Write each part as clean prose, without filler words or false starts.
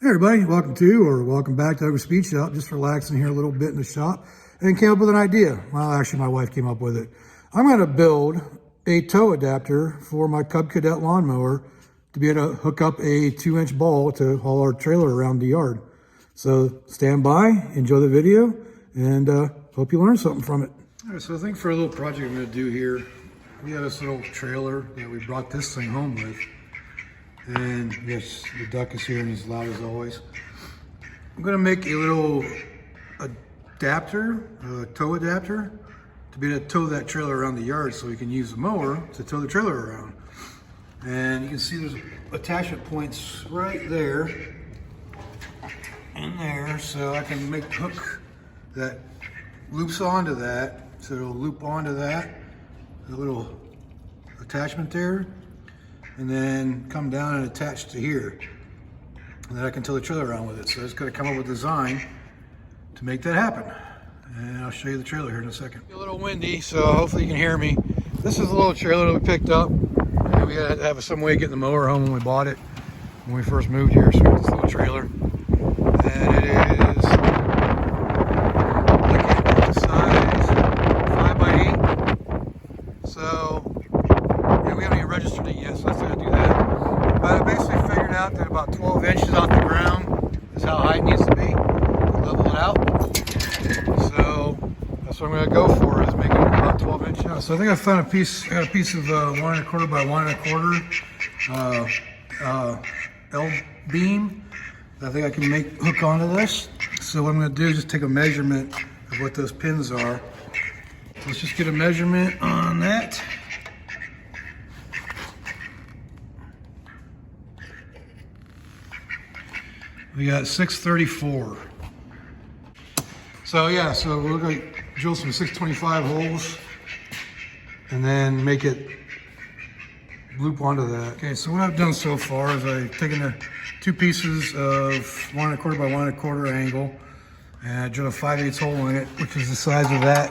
Hey everybody, welcome back to Over Speed Shop. Just relaxing here a little bit in the shop and came up with an idea. Well, actually my wife came up with it. I'm going to build a tow adapter for my Cub Cadet lawnmower to be able to hook up a 2-inch ball to haul our trailer around the yard. So stand by, enjoy the video, and hope you learn something from it. All right, so I think for a little project I'm going to do here, we have this little trailer that we brought this thing home with. And yes, the duck is here and he's loud as always. I'm gonna make a little adapter, a tow adapter, to be able to tow that trailer around the yard so we can use the mower to tow the trailer around. And you can see there's attachment points right there and there, so I can make a hook that loops onto that, so it'll loop onto that, the little attachment there, and then come down and attach to here. And then I can tow the trailer around with it. So I just gotta come up with a design to make that happen. And I'll show you the trailer here in a second. A little windy, so hopefully you can hear me. This is a little trailer that we picked up. And we had to have some way of getting the mower home when we bought it, when we first moved here. So we got this little trailer. And it is, I can't get the size, 5x8. So, yeah, we haven't even registered it yet, so let's gotta do that. But I basically figured out that about 12 inches off the ground is how high it needs to be to level it out. So that's what I'm gonna go for, is make it about 12 inches. So I think I found a piece, I got a piece of 1 1/4 by 1 1/4 L beam that I think I can make hook onto this. So what I'm gonna do is just take a measurement of what those pins are. Let's just get a measurement on that. We got 634. So yeah, so we're gonna drill some 625 holes and then make it loop onto that. Okay, so what I've done so far is I've taken the 2 pieces of 1 1/4 by 1 1/4 angle and I drilled a 5/8 hole in it, which is the size of that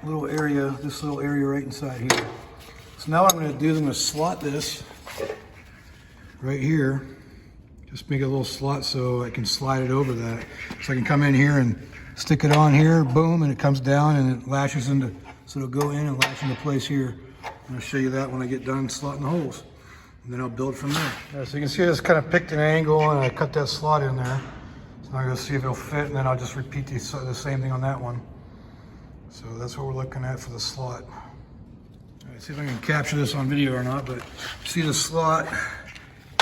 little area, this little area right inside here. So now what I'm gonna do is I'm gonna slot this right here. Just make a little slot so I can slide it over that. So I can come in here and stick it on here, boom, and it comes down and it lashes into, so it'll go in and latch into place here. I'm gonna show you that when I get done slotting the holes. And then I'll build from there. Yeah, so you can see I just kind of picked an angle and I cut that slot in there. So now I'm gonna see if it'll fit, and then I'll just repeat the same thing on that one. So that's what we're looking at for the slot. All right, see if I can capture this on video or not, but see the slot,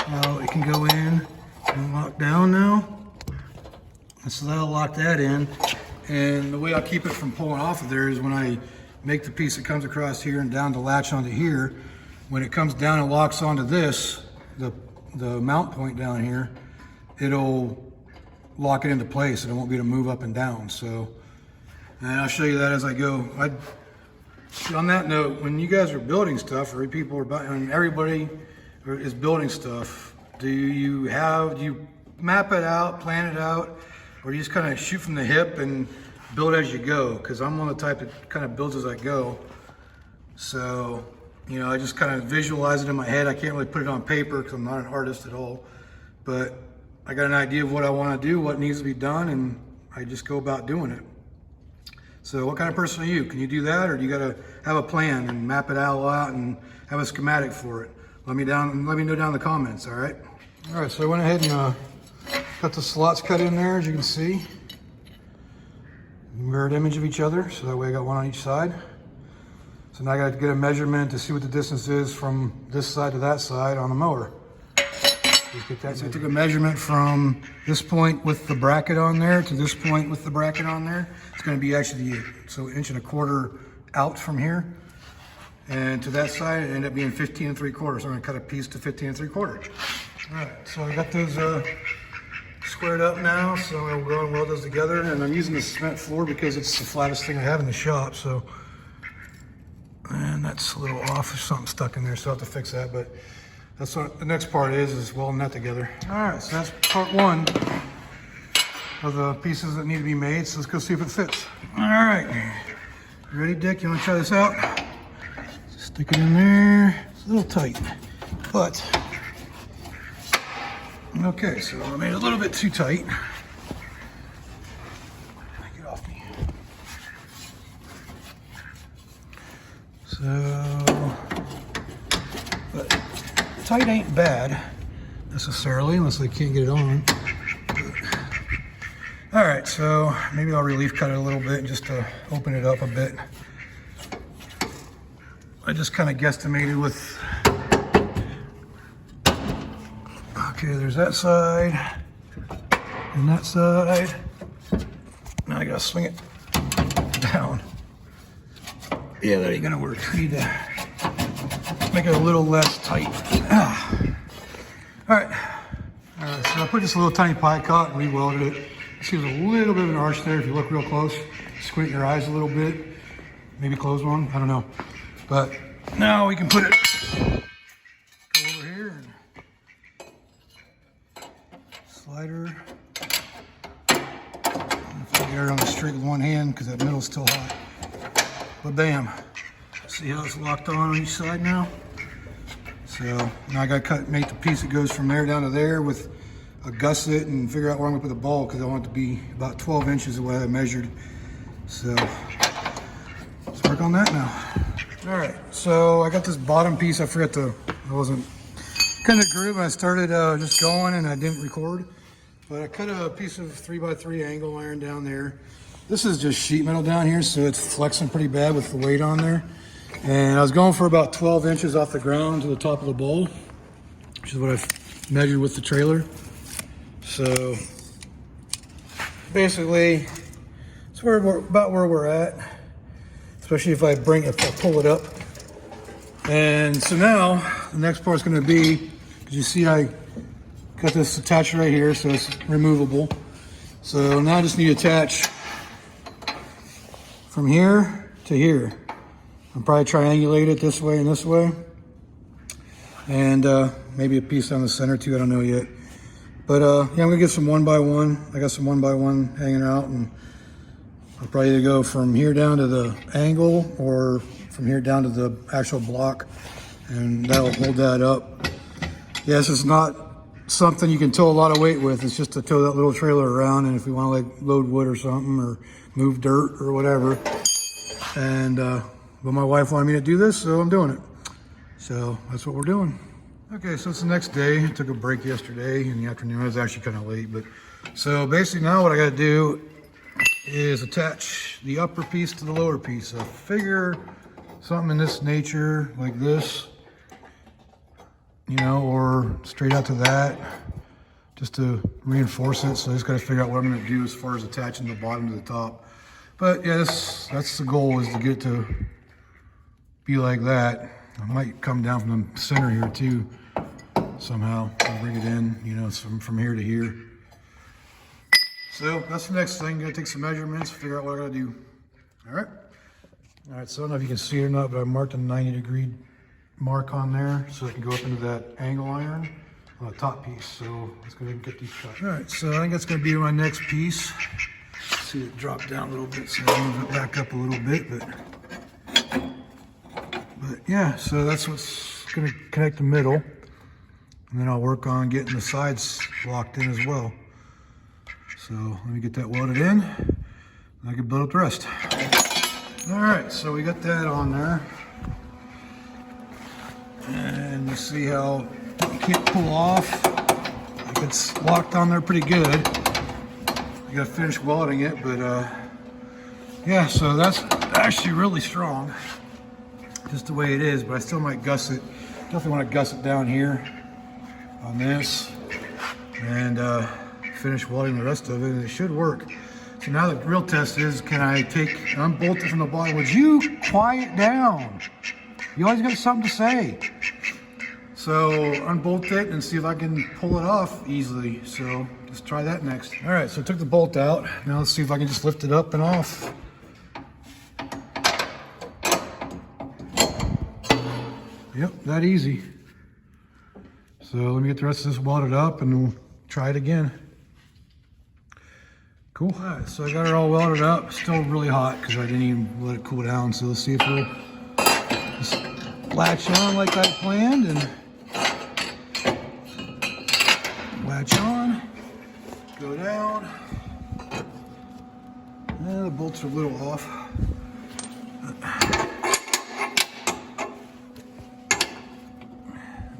now it can go in and lock down now. And so that'll lock that in. And the way I'll keep it from pulling off of there is when I make the piece that comes across here and down to latch onto here, when it comes down and locks onto this, the mount point down here, it'll lock it into place and it won't be able to move up and down. So, and I'll show you that as I go. On that note, when you guys are building stuff, or people are buying, and everybody is building stuff, do you map it out, plan it out, or do you just kind of shoot from the hip and build as you go? Because I'm one of the type that kind of builds as I go. So, you know, I just kind of visualize it in my head. I can't really put it on paper because I'm not an artist at all. But I got an idea of what I want to do, what needs to be done, and I just go about doing it. So what kind of person are you? Can you do that, or do you got to have a plan and map it all out and have a schematic for it? Let me know down in the comments, all right? All right, so I went ahead and got the slots cut in there, as you can see. Mirrored image of each other, so that way I got one on each side. So now I got to get a measurement to see what the distance is from this side to that side on the mower. So I took a measurement from this point with the bracket on there to this point with the bracket on there. It's going to be actually, so 1 1/4 inches out from here. And to that side, it ended up being 15 3/4. So I'm gonna cut a piece to 15 3/4. All right, so I got those squared up now. So we'll go and weld those together. And I'm using the cement floor because it's the flattest thing I have in the shop. So, and that's a little off. There's something stuck in there, so I'll have to fix that. But that's what the next part is welding that together. All right, so that's part 1 of the pieces that need to be made. So let's go see if it fits. All right, you ready, Dick? You wanna try this out? Stick it in there. It's a little tight, but Okay, so I made it a little bit too tight. Get off me. So, but tight ain't bad necessarily, unless I can't get it on. All right, so maybe I'll relief cut it a little bit just to open it up a bit. I just kind of guesstimated with, okay, there's that side and that side. Now I gotta swing it down. Yeah, that ain't gonna work. I need to make it a little less tight. All right, so I put this little tiny pie cut and re-welded it. See, there's a little bit of an arch there if you look real close. Squint your eyes a little bit, maybe close one, I don't know. But now we can put it over here and slider. If I get it on the straight with one hand because that middle's still hot. But bam, see how it's locked on each side now? So now I gotta make the piece that goes from there down to there with a gusset and figure out where I'm gonna put the ball because I want it to be about 12 inches the way I measured. So let's work on that now. All right, so I got this bottom piece. I wasn't kind of groove when I started just going and I didn't record. But I cut a piece of 3x3 angle iron down there. This is just sheet metal down here, so it's flexing pretty bad with the weight on there. And I was going for about 12 inches off the ground to the top of the bowl, which is what I measured with the trailer. So basically, it's about where we're at, especially if I pull it up. And so now the next part's going to be, because you see I got this attached right here, so it's removable. So now I just need to attach from here to here. I'll probably triangulate it this way and this way, and maybe a piece down the center too. I don't know yet. But yeah, I'm gonna get some 1x1. I got some 1x1 hanging out, and I'll probably either go from here down to the angle or from here down to the actual block, and that'll hold that up. Yes, it's not something you can tow a lot of weight with. It's just to tow that little trailer around, and if we want to like load wood or something or move dirt or whatever. And but my wife wanted me to do this, so I'm doing it. So that's what we're doing. Okay, so it's the next day. I took a break yesterday in the afternoon. I was actually kind of late, but so basically now what I got to do is attach the upper piece to the lower piece. So figure something in this nature, like this, you know, or straight out to that, just to reinforce it. So I just got to figure out what I'm going to do as far as attaching the bottom to the top. But yeah, that's the goal, is to get to be like that. I might come down from the center here too. Somehow I'll bring it in, you know, from here to here. So that's the next thing. Gotta take some measurements, figure out what I gotta do. All right, so I don't know if you can see it or not, but I marked a 90-degree mark on there so I can go up into that angle iron on the top piece. So let's go ahead and get these cut. All right, so I think that's gonna be my next piece. See it drop down a little bit, so I'll move it back up a little bit, but yeah, so that's what's gonna connect the middle. And then I'll work on getting the sides locked in as well. So let me get that welded in, and I can build up the rest. All right, so we got that on there. And you see how you can't pull off. Like it's locked on there pretty good. I gotta finish welding it, but yeah, so that's actually really strong, just the way it is, but I still might gusset. Definitely wanna gusset down here on this and finish welding the rest of it, and it should work. So now the real test is, can I unbolt it from the bottom? Would you quiet down? You always got something to say. So unbolt it and see if I can pull it off easily. So let's try that next. All right, so I took the bolt out. Now let's see if I can just lift it up and off. Yep, that easy. So let me get the rest of this welded up and we'll try it again. Cool. All right, so I got it all welded up. Still really hot because I didn't even let it cool down. So let's see if it'll just latch on like I planned and latch on, go down, and the bolts are a little off.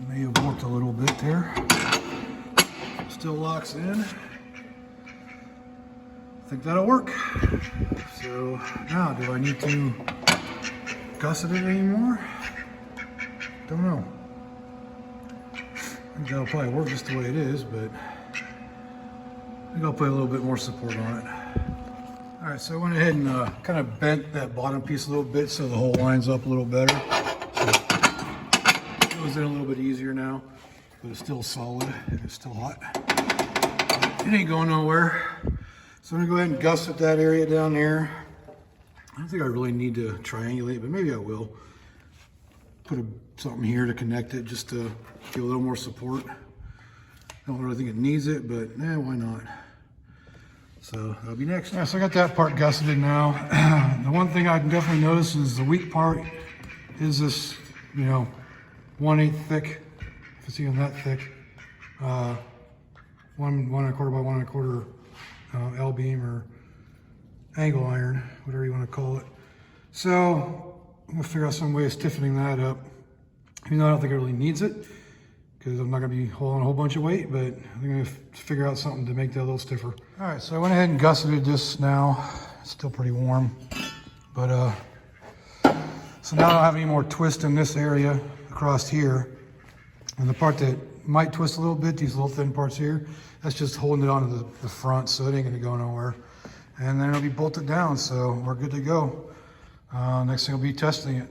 May have warped a little bit there. Still locks in. I think that'll work. So now, do I need to gusset it anymore? Don't know. I think that'll probably work just the way it is, but I think I'll put a little bit more support on it. All right, so I went ahead and kind of bent that bottom piece a little bit so the hole lines up a little better. So it goes in a little bit easier now, but it's still solid and it's still hot. It ain't going nowhere. So I'm gonna go ahead and gusset that area down there. I don't think I really need to triangulate, but maybe I will. Put something here to connect it just to give a little more support. I don't really think it needs it, but why not? So that'll be next. Yeah, so I got that part gusseted now. The one thing I can definitely notice is the weak part is this, 1/8 thick, if it's even that thick, 1 1/4 by 1 1/4 L-beam or angle iron, whatever you want to call it. So I'm gonna figure out some way of stiffening that up. Even though I don't think it really needs it, because I'm not gonna be holding a whole bunch of weight, but I'm gonna figure out something to make that a little stiffer. All right, so I went ahead and gusseted this now. It's still pretty warm, but so now I don't have any more twist in this area across here. And the part that might twist a little bit, these little thin parts here, that's just holding it onto the front, so it ain't gonna go nowhere. And then it'll be bolted down, so we're good to go. Next thing will be testing it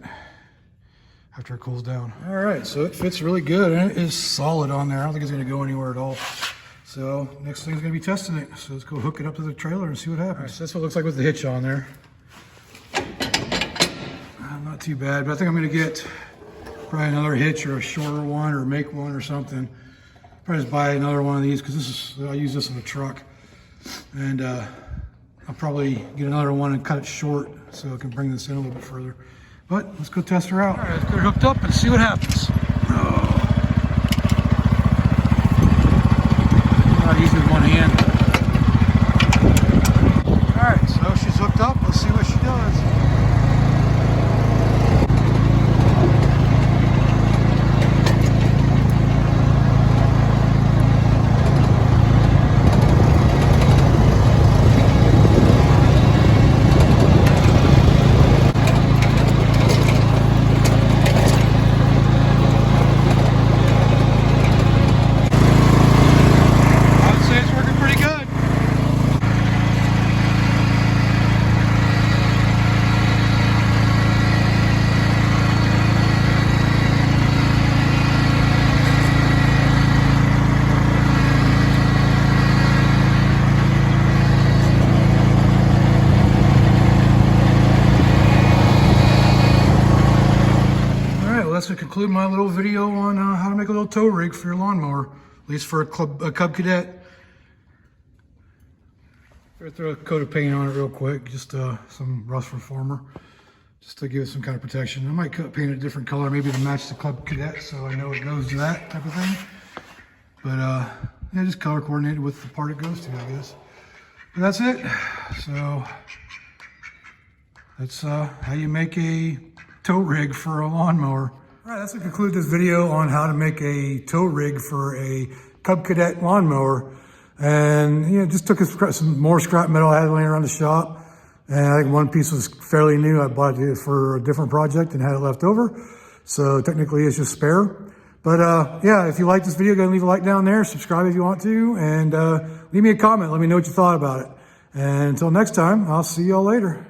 after it cools down. All right, so it fits really good and it is solid on there. I don't think it's gonna go anywhere at all. So next thing is gonna be testing it. So let's go hook it up to the trailer and see what happens. All right, so that's what it looks like with the hitch on there. Not too bad, but I think I'm gonna get probably another hitch or a shorter one or make one or something. Probably just buy another one of these because I use this in a truck. And I'll probably get another one and cut it short so it can bring this in a little bit further. But let's go test her out. All right, let's get her hooked up and see what happens. Not easy with one hand. All right, so she's hooked up. Let's see what she does. That's to conclude my little video on how to make a little tow rig for your lawnmower, at least for a Cub Cadet. Throw a coat of paint on it real quick, just some rust reformer, just to give it some kind of protection. I might paint it a different color, maybe to match the Cub Cadet, so I know it goes to that type of thing. But yeah, just color coordinated with the part it goes to, I guess. But that's it. So that's how you make a tow rig for a lawnmower. All right, that's to conclude this video on how to make a tow rig for a Cub Cadet lawnmower. And just took some more scrap metal I had laying around the shop. And I think one piece was fairly new. I bought it for a different project and had it left over. So technically it's just spare. But yeah, if you like this video, go and leave a like down there. Subscribe if you want to. And leave me a comment. Let me know what you thought about it. And until next time, I'll see y'all later.